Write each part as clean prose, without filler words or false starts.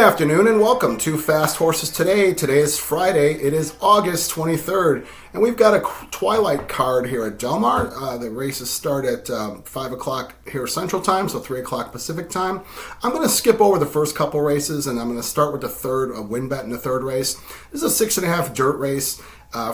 afternoon and welcome to Fast Horses Today. Today is Friday. It is August 23rd, and we've got a twilight card here at Del Mar. The races start at 5 o'clock here Central Time, so 3 o'clock Pacific Time. I'm going to skip over the first couple races, and I'm going to start with the third, a win bet in the third race. This is a 6.5 dirt race.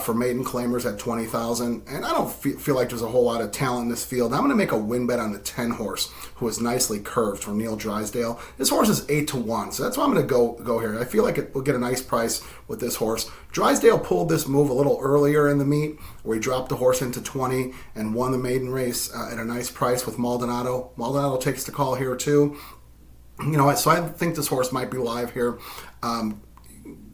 For maiden claimers at 20,000, and I don't feel like there's a whole lot of talent in this field. I'm going to make a win bet on the 10 horse, who is nicely curved, from Neil Drysdale. This horse is 8-1, so that's why I'm going to go here. I feel like it will get a nice price with this horse. Drysdale pulled this move a little earlier in the meet, where he dropped the horse into 20 and won the maiden race at a nice price with Maldonado. Maldonado takes the call here too. So I think this horse might be live here.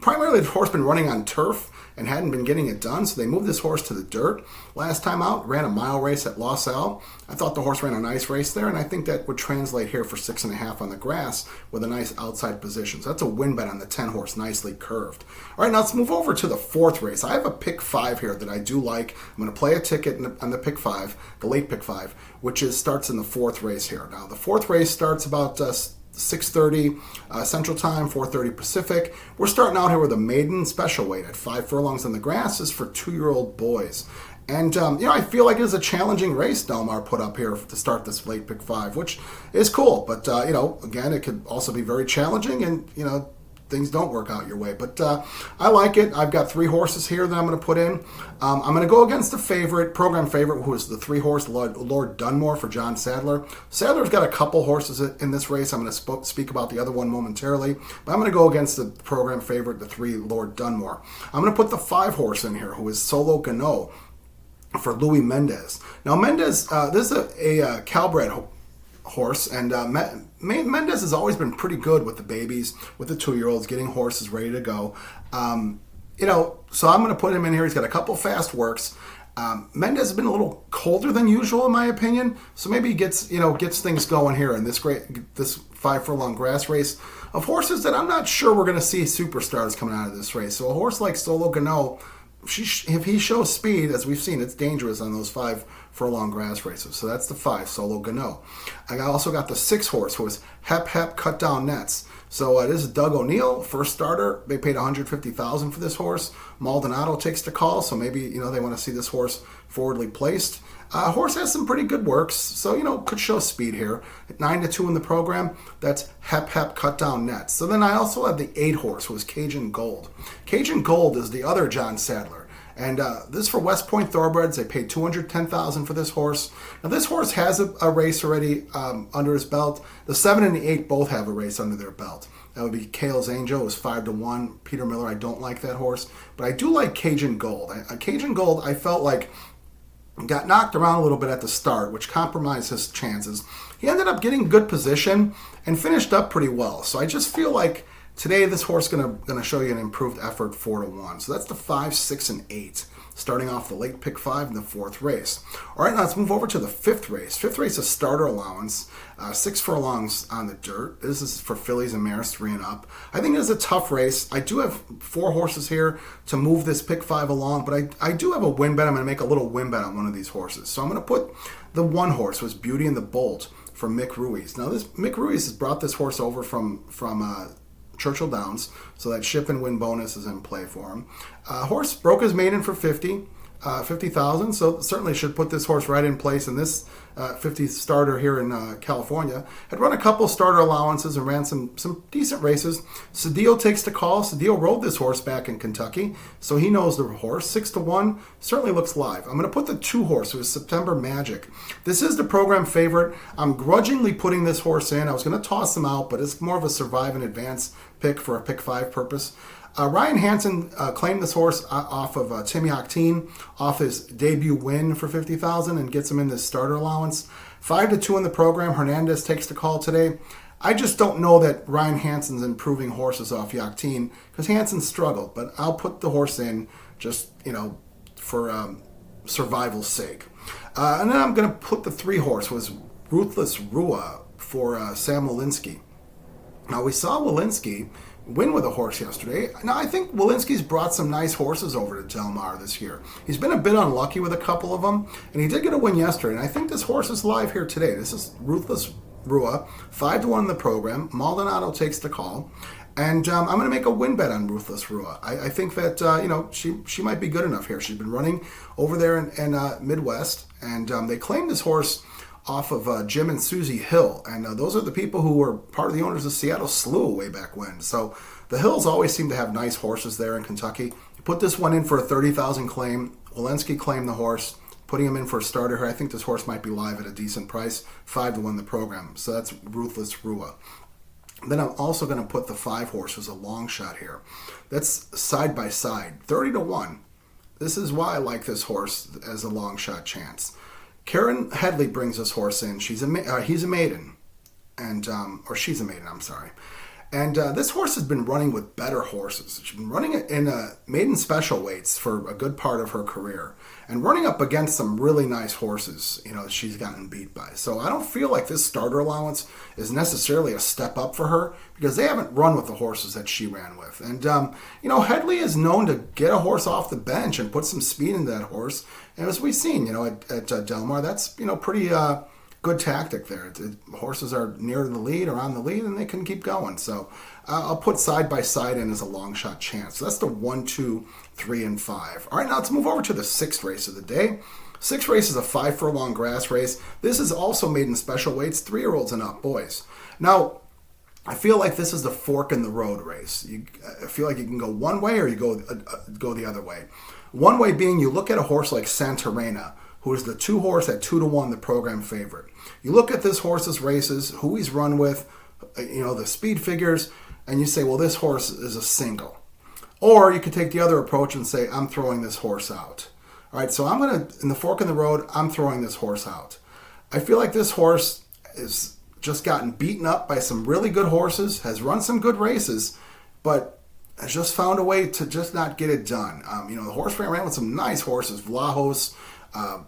Primarily, the horse been running on turf and hadn't been getting it done, so they moved this horse to the dirt. Last time out, ran a mile race at Los Al. I thought the horse ran a nice race there, and I think that would translate here for 6.5 on the grass with a nice outside position. So that's a win bet on the 10 horse, nicely curved. All right, now let's move over to the fourth race. I have a pick 5 here that I do like. I'm going to play a ticket on the pick 5, the late pick 5, which starts in the fourth race here. Now, the fourth race starts about 6:30 Central Time, 4:30 Pacific. We're starting out here with a maiden special weight at 5 furlongs on the grass. This is for 2-year-old boys. And, I feel like it is a challenging race Del Mar put up here to start this late pick 5, which is cool. But, again, it could also be very challenging and, things don't work out your way. But I like it. I've got 3 horses here that I'm going to put in. I'm going to go against the program favorite, who is the 3-horse Lord Dunmore for John Sadler. Sadler's got a couple horses in this race. I'm going to speak about the other one momentarily. But I'm going to go against the program favorite, the 3 Lord Dunmore. I'm going to put the 5-horse in here, who is Solo Gano for Louis Mendez. Now, Mendez, this is a Calbred horse, and Mendez has always been pretty good with the babies, with the 2-year-olds, getting horses ready to go. So I'm going to put him in here. He's got a couple fast works. Mendez has been a little colder than usual, in my opinion, so maybe he gets things going here in this 5 furlong grass race of horses that I'm not sure we're going to see superstars coming out of this race. So a horse like Solo Gano, if he shows speed, as we've seen, it's dangerous on those 5 furlong grass races. So that's the 5, Solo Gano. I also got the 6-horse, who is Hep Hep Cut Down Nets. So this is Doug O'Neill, first starter. They paid $150,000 for this horse. Maldonado takes the call, so maybe they want to see this horse forwardly placed. Horse has some pretty good works, so could show speed here. 9-2 in the program. That's Hep Hep Cut Down Nets. So then I also have the 8-horse, who is Cajun Gold. Cajun Gold is the other John Sadler. And this is for West Point Thoroughbreds. They paid $210,000 for this horse. Now, this horse has a race already under his belt. The 7 and the 8 both have a race under their belt. That would be Kale's Angel. It was 5-1. Peter Miller, I don't like that horse. But I do like Cajun Gold. Cajun Gold, I felt like got knocked around a little bit at the start, which compromised his chances. He ended up getting good position and finished up pretty well. So I just feel like today, this horse is going to show you an improved effort, 4-1. So that's the 5, 6, and 8, starting off the late pick 5 in the 4th race. All right, now let's move over to the 5th race. 5th race is starter allowance, 6 furlongs on the dirt. This is for fillies and mares 3 and up. I think it's a tough race. I do have 4 horses here to move this pick 5 along, but I do have a win bet. I'm going to make a little win bet on one of these horses. So I'm going to put the 1 horse, was Beauty and the Bolt, for Mick Ruiz. Now, Mick Ruiz has brought this horse over from Churchill Downs, so that ship and win bonus is in play for him. Horse broke his maiden for 50,000, so certainly should put this horse right in place in this 50 starter here in California. Had run a couple starter allowances and ran some decent races. Cedillo takes the call. Cedillo rode this horse back in Kentucky, so he knows the horse. 6-1, certainly looks live. I'm going to put the 2 horse, who is September Magic. This is the program favorite. I'm grudgingly putting this horse in. I was going to toss him out, but it's more of a survive and advance pick for a pick 5 purpose. Ryan Hansen claimed this horse off of Timmy Octane, off his debut win for 50,000, and gets him in this starter allowance. 5-2 in the program. Hernandez takes the call today. I just don't know that Ryan Hansen's improving horses off Octane, because Hansen struggled, but I'll put the horse in just, for survival's sake. And then I'm going to put the 3 horse, was Ruthless Rua, for Sam Walensky. Now, we saw Walensky win with a horse yesterday. Now, I think Walensky's brought some nice horses over to Del Mar this year. He's been a bit unlucky with a couple of them, and he did get a win yesterday, and I think this horse is live here today. This is Ruthless Rua, 5-1 in the program. Maldonado takes the call. And I'm going to make a win bet on Ruthless Rua. I think that she might be good enough here. She's been running over there in Midwest, and they claimed this horse off of Jim and Susie Hill, and those are the people who were part of the owners of Seattle Slew way back when. So the Hills always seem to have nice horses there in Kentucky. You put this one in for a 30,000 claim. Walensky claimed the horse, putting him in for a starter here. I think this horse might be live at a decent price, 5-1 the program. So that's Ruthless Rua. Then I'm also going to put the 5 horse as a long shot here. That's side by side, 30-1. This is why I like this horse as a long shot chance. Karen Headley brings this horse in. He's a maiden, and or she's a maiden. I'm sorry. And this horse has been running with better horses. She's been running in maiden special weights for a good part of her career, and running up against some really nice horses, that she's gotten beat by. So I don't feel like this starter allowance is necessarily a step up for her, because they haven't run with the horses that she ran with. And Headley is known to get a horse off the bench and put some speed into that horse. And as we've seen, at Del Mar, that's pretty good tactic there. Horses are near the lead or on the lead, and they can keep going. So I'll put side by side in as a long shot chance. So that's the 1, 2, 3, and 5. All right, now let's move over to the 6th race of the day. 6th race is a 5 furlong grass race. This is also made in special weights, 3-year-olds and up, boys. Now, I feel like this is the fork in the road race. I feel like you can go one way or you go the other way. One way being, you look at a horse like Santorena, who is the 2 horse at 2-1, the program favorite. You look at this horse's races, who he's run with, the speed figures, and you say, well, this horse is a single. Or you could take the other approach and say, I'm throwing this horse out. All right, so in the fork in the road, I'm throwing this horse out. I feel like this horse has just gotten beaten up by some really good horses, has run some good races, but has just found a way to just not get it done. The horse ran with some nice horses, Vlahos,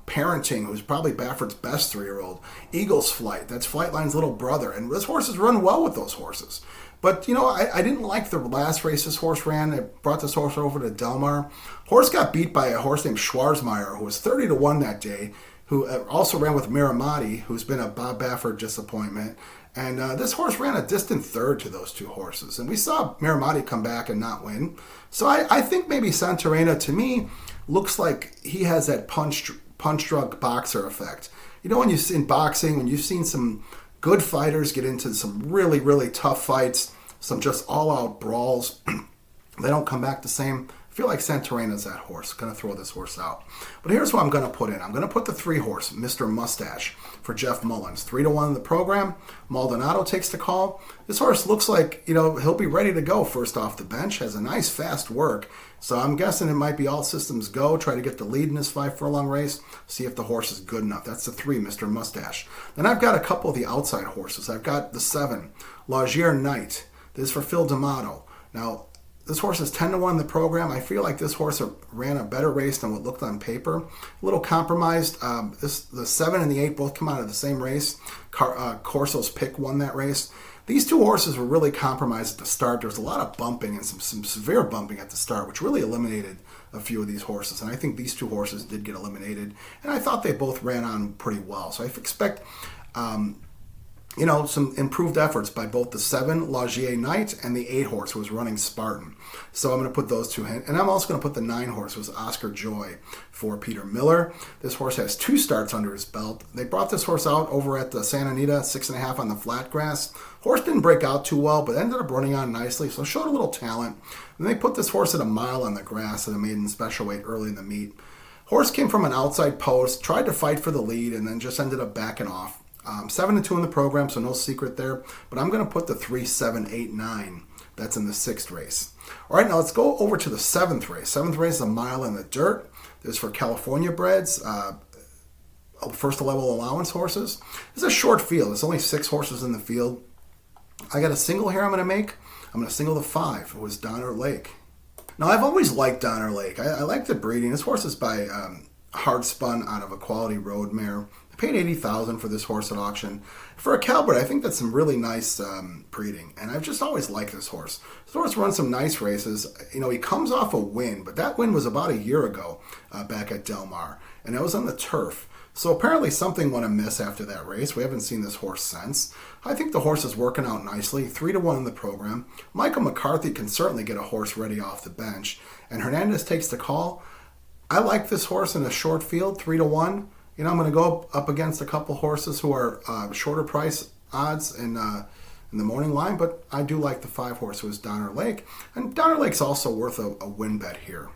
Parenting, who's probably Bafford's best 3-year-old, Eagle's Flight, that's Flightline's little brother, and this horse has run well with those horses. But, I didn't like the last race this horse ran. I brought this horse over to Del Mar. Horse got beat by a horse named Schwarzmeyer, who was 30-1 that day, who also ran with Miramati, who's been a Bob Baffert disappointment. And this horse ran a distant third to those 2 horses. And we saw Miramati come back and not win. So I think maybe Santorena, to me, looks like he has that punch drunk boxer effect. When in boxing, when you've seen some good fighters get into some really, really tough fights, some just all-out brawls, they don't come back the same. I feel like Santorena's that horse. Going to throw this horse out. But here's what I'm going to put in. I'm going to put the 3 horse, Mr. Mustache, for Jeff Mullins. 3-1 in the program. Maldonado takes the call. This horse looks like, he'll be ready to go first off the bench. Has a nice fast work. So I'm guessing it might be all systems go. Try to get the lead in this 5 furlong race. See if the horse is good enough. That's the 3, Mr. Mustache. Then I've got a couple of the outside horses. I've got the 7, Lagier Knight. This is for Phil D'Amato. Now, this horse is 10-1 in the program. I feel like this horse ran a better race than what looked on paper. A little compromised. The 7 and the 8 both come out of the same race. Corso's Pick won that race. These 2 horses were really compromised at the start. There was a lot of bumping and some severe bumping at the start, which really eliminated a few of these horses. And I think these 2 horses did get eliminated. And I thought they both ran on pretty well. So I expect some improved efforts by both the 7, Lagier Knight, and the 8 horse, who was running Spartan. So I'm going to put those 2 in. And I'm also going to put the 9 horse, who was Oscar Joy, for Peter Miller. This horse has 2 starts under his belt. They brought this horse out over at the Santa Anita, 6.5 on the flat grass. Horse didn't break out too well, but ended up running on nicely, so showed a little talent. And they put this horse at a mile on the grass at a maiden special weight early in the meet. Horse came from an outside post, tried to fight for the lead, and then just ended up backing off. 7-2 in the program, so no secret there. But I'm going to put the 3, 7, 8, 9. That's in the 6th race. All right, now let's go over to the 7th race. 7th race is a mile in the dirt. This is for California breds, first level allowance horses. This is a short field. There's only 6 horses in the field. I got a single here I'm going to make. I'm going to single the 5. It was Donner Lake. Now, I've always liked Donner Lake. I like the breeding. This horse is by Hard Spun out of a quality road mare. I paid $80,000 for this horse at auction. For a Calvert, I think that's some really nice breeding, and I've just always liked this horse. This horse runs some nice races. You know, he comes off a win, but that win was about a year ago back at Del Mar, and it was on the turf. So apparently something went amiss after that race. We haven't seen this horse since. I think the horse is working out nicely. 3-1 in the program. Michael McCarthy can certainly get a horse ready off the bench. And Hernandez takes the call. I like this horse in a short field, 3-1. You know, I'm going to go up against a couple horses who are shorter price odds in the morning line, but I do like the 5 horse who is Donner Lake. And Donner Lake's also worth a win bet here.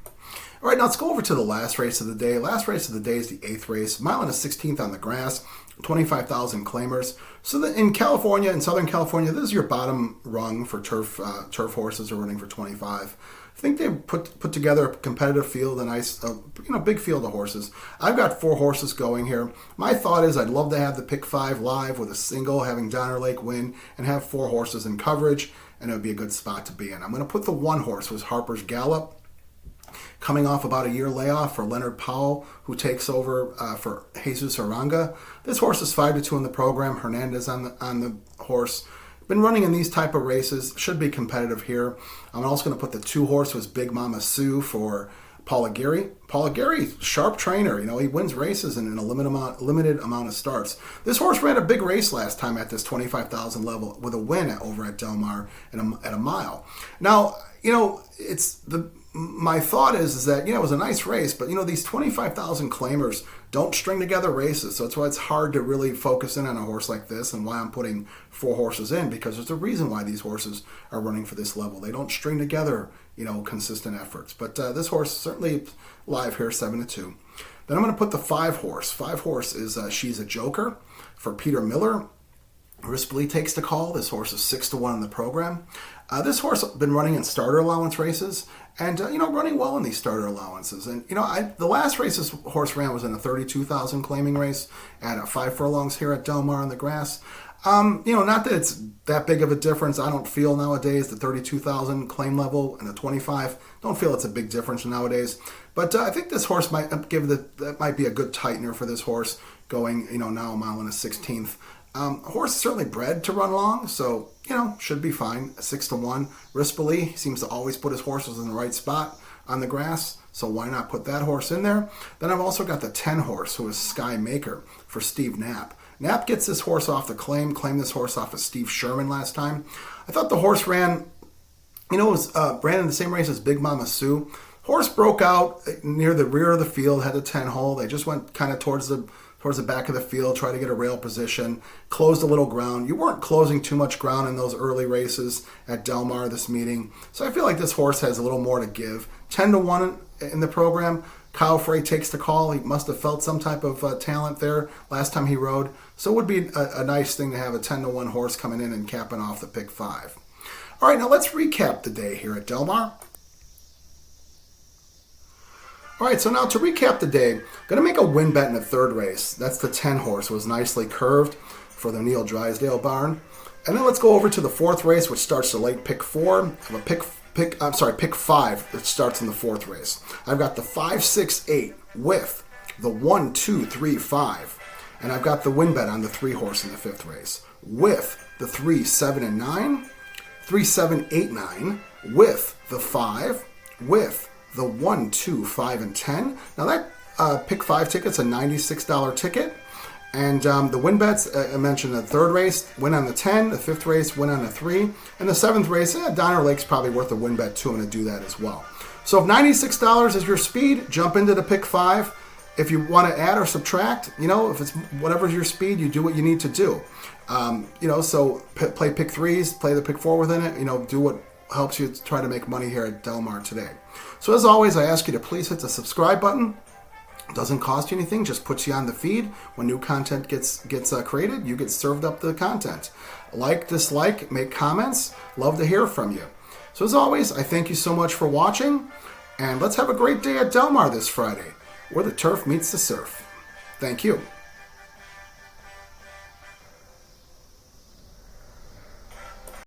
All right, now let's go over to the last race of the day. Last race of the day is the 8th race, mile and a 16th on the grass, 25,000 claimers. So in California, in Southern California, this is your bottom rung for turf horses are running for 25. I think they've put together a competitive field, a nice, big field of horses. I've got 4 horses going here. My thought is I'd love to have the pick 5 live with a single, having Donner Lake win, and have 4 horses in coverage, and it would be a good spot to be in. I'm going to put the 1 horse, was Harper's Gallop, coming off about a year layoff for Leonard Powell, who takes over for Jesus Aranga. This horse is 5-2 in the program. Hernandez on the horse. Been running in these type of races. Should be competitive here. I'm also going to put the 2 horse, was Big Mama Sue, for Paul Aguirre. Paul Aguirre, sharp trainer. You know, he wins races in a limited amount of starts. This horse ran a big race last time at this 25,000 level with a win over at Del Mar at a mile. Now, you know, my thought is that, it was a nice race, but, these 25,000 claimers don't string together races. So that's why it's hard to really focus in on a horse like this, and why I'm putting 4 horses in, because there's a reason why these horses are running for this level. They don't string together, consistent efforts. But this horse certainly live here, 7-2. Then I'm going to put the 5 horse. 5 horse is She's a Joker for Peter Miller. Rispoli takes the call. This horse is 6-1 in the program. This horse has been running in starter allowance races, and running well in these starter allowances. And the last race this horse ran was in a 32,000 claiming race at 5 furlongs here at Del Mar on the grass. Not that it's that big of a difference. I don't feel nowadays the 32,000 claim level and the 25. Don't feel it's a big difference nowadays. But I think this horse might that might be a good tightener for this horse going now a mile and a 16th. Horse is certainly bred to run long, so, should be fine. 6-1. Rispoli seems to always put his horses in the right spot on the grass, so why not put that horse in there? Then I've also got the 10 horse, who is Sky Maker for Steve Knapp. Knapp gets this horse off the claimed this horse off of Steve Sherman last time. I thought the horse ran in the same race as Big Mama Sue. Horse broke out near the rear of the field, had a 10 hole. They just went kind of towards the back of the field, try to get a rail position, closed a little ground. You weren't closing too much ground in those early races at Del Mar this meeting. So I feel like this horse has a little more to give. 10-1 in the program. Kyle Frey takes the call. He must have felt some type of talent there last time he rode. So it would be a nice thing to have a 10-1 horse coming in and capping off the pick 5. All right, now let's recap the day here at Del Mar. All right, so now to recap the day, I'm going to make a win bet in the 3rd race. That's the 10 horse. It was nicely curved for the Neil Drysdale barn. And then let's go over to the 4th race, which starts the late pick 4. I have a pick 5 that starts in the 4th race. I've got the 5, 6, 8 with the 1, 2, 3, 5. And I've got the win bet on the 3 horse in the 5th race with the 3, 7, and 9, 3, 7, 8, 9 with the 5, with the 1, 2, 5, and 10. Now that pick 5 ticket's a $96 ticket. And the win bets, I mentioned the 3rd race, win on the 10, the 5th race, win on the 3, and the 7th race, Donner Lake's probably worth a win bet too. I'm going to do that as well. So if $96 is your speed, jump into the pick 5. If you want to add or subtract, if it's whatever's your speed, you do what you need to do. So play pick 3s, play the pick 4 within it, do what helps you try to make money here at Del Mar today. So as always, I ask you to please hit the subscribe button. It doesn't cost you anything, just puts you on the feed. When new content gets created, you get served up the content. Like, dislike, make comments. Love to hear from you. So as always, I thank you so much for watching, and let's have a great day at Del Mar this Friday, where the turf meets the surf. Thank you.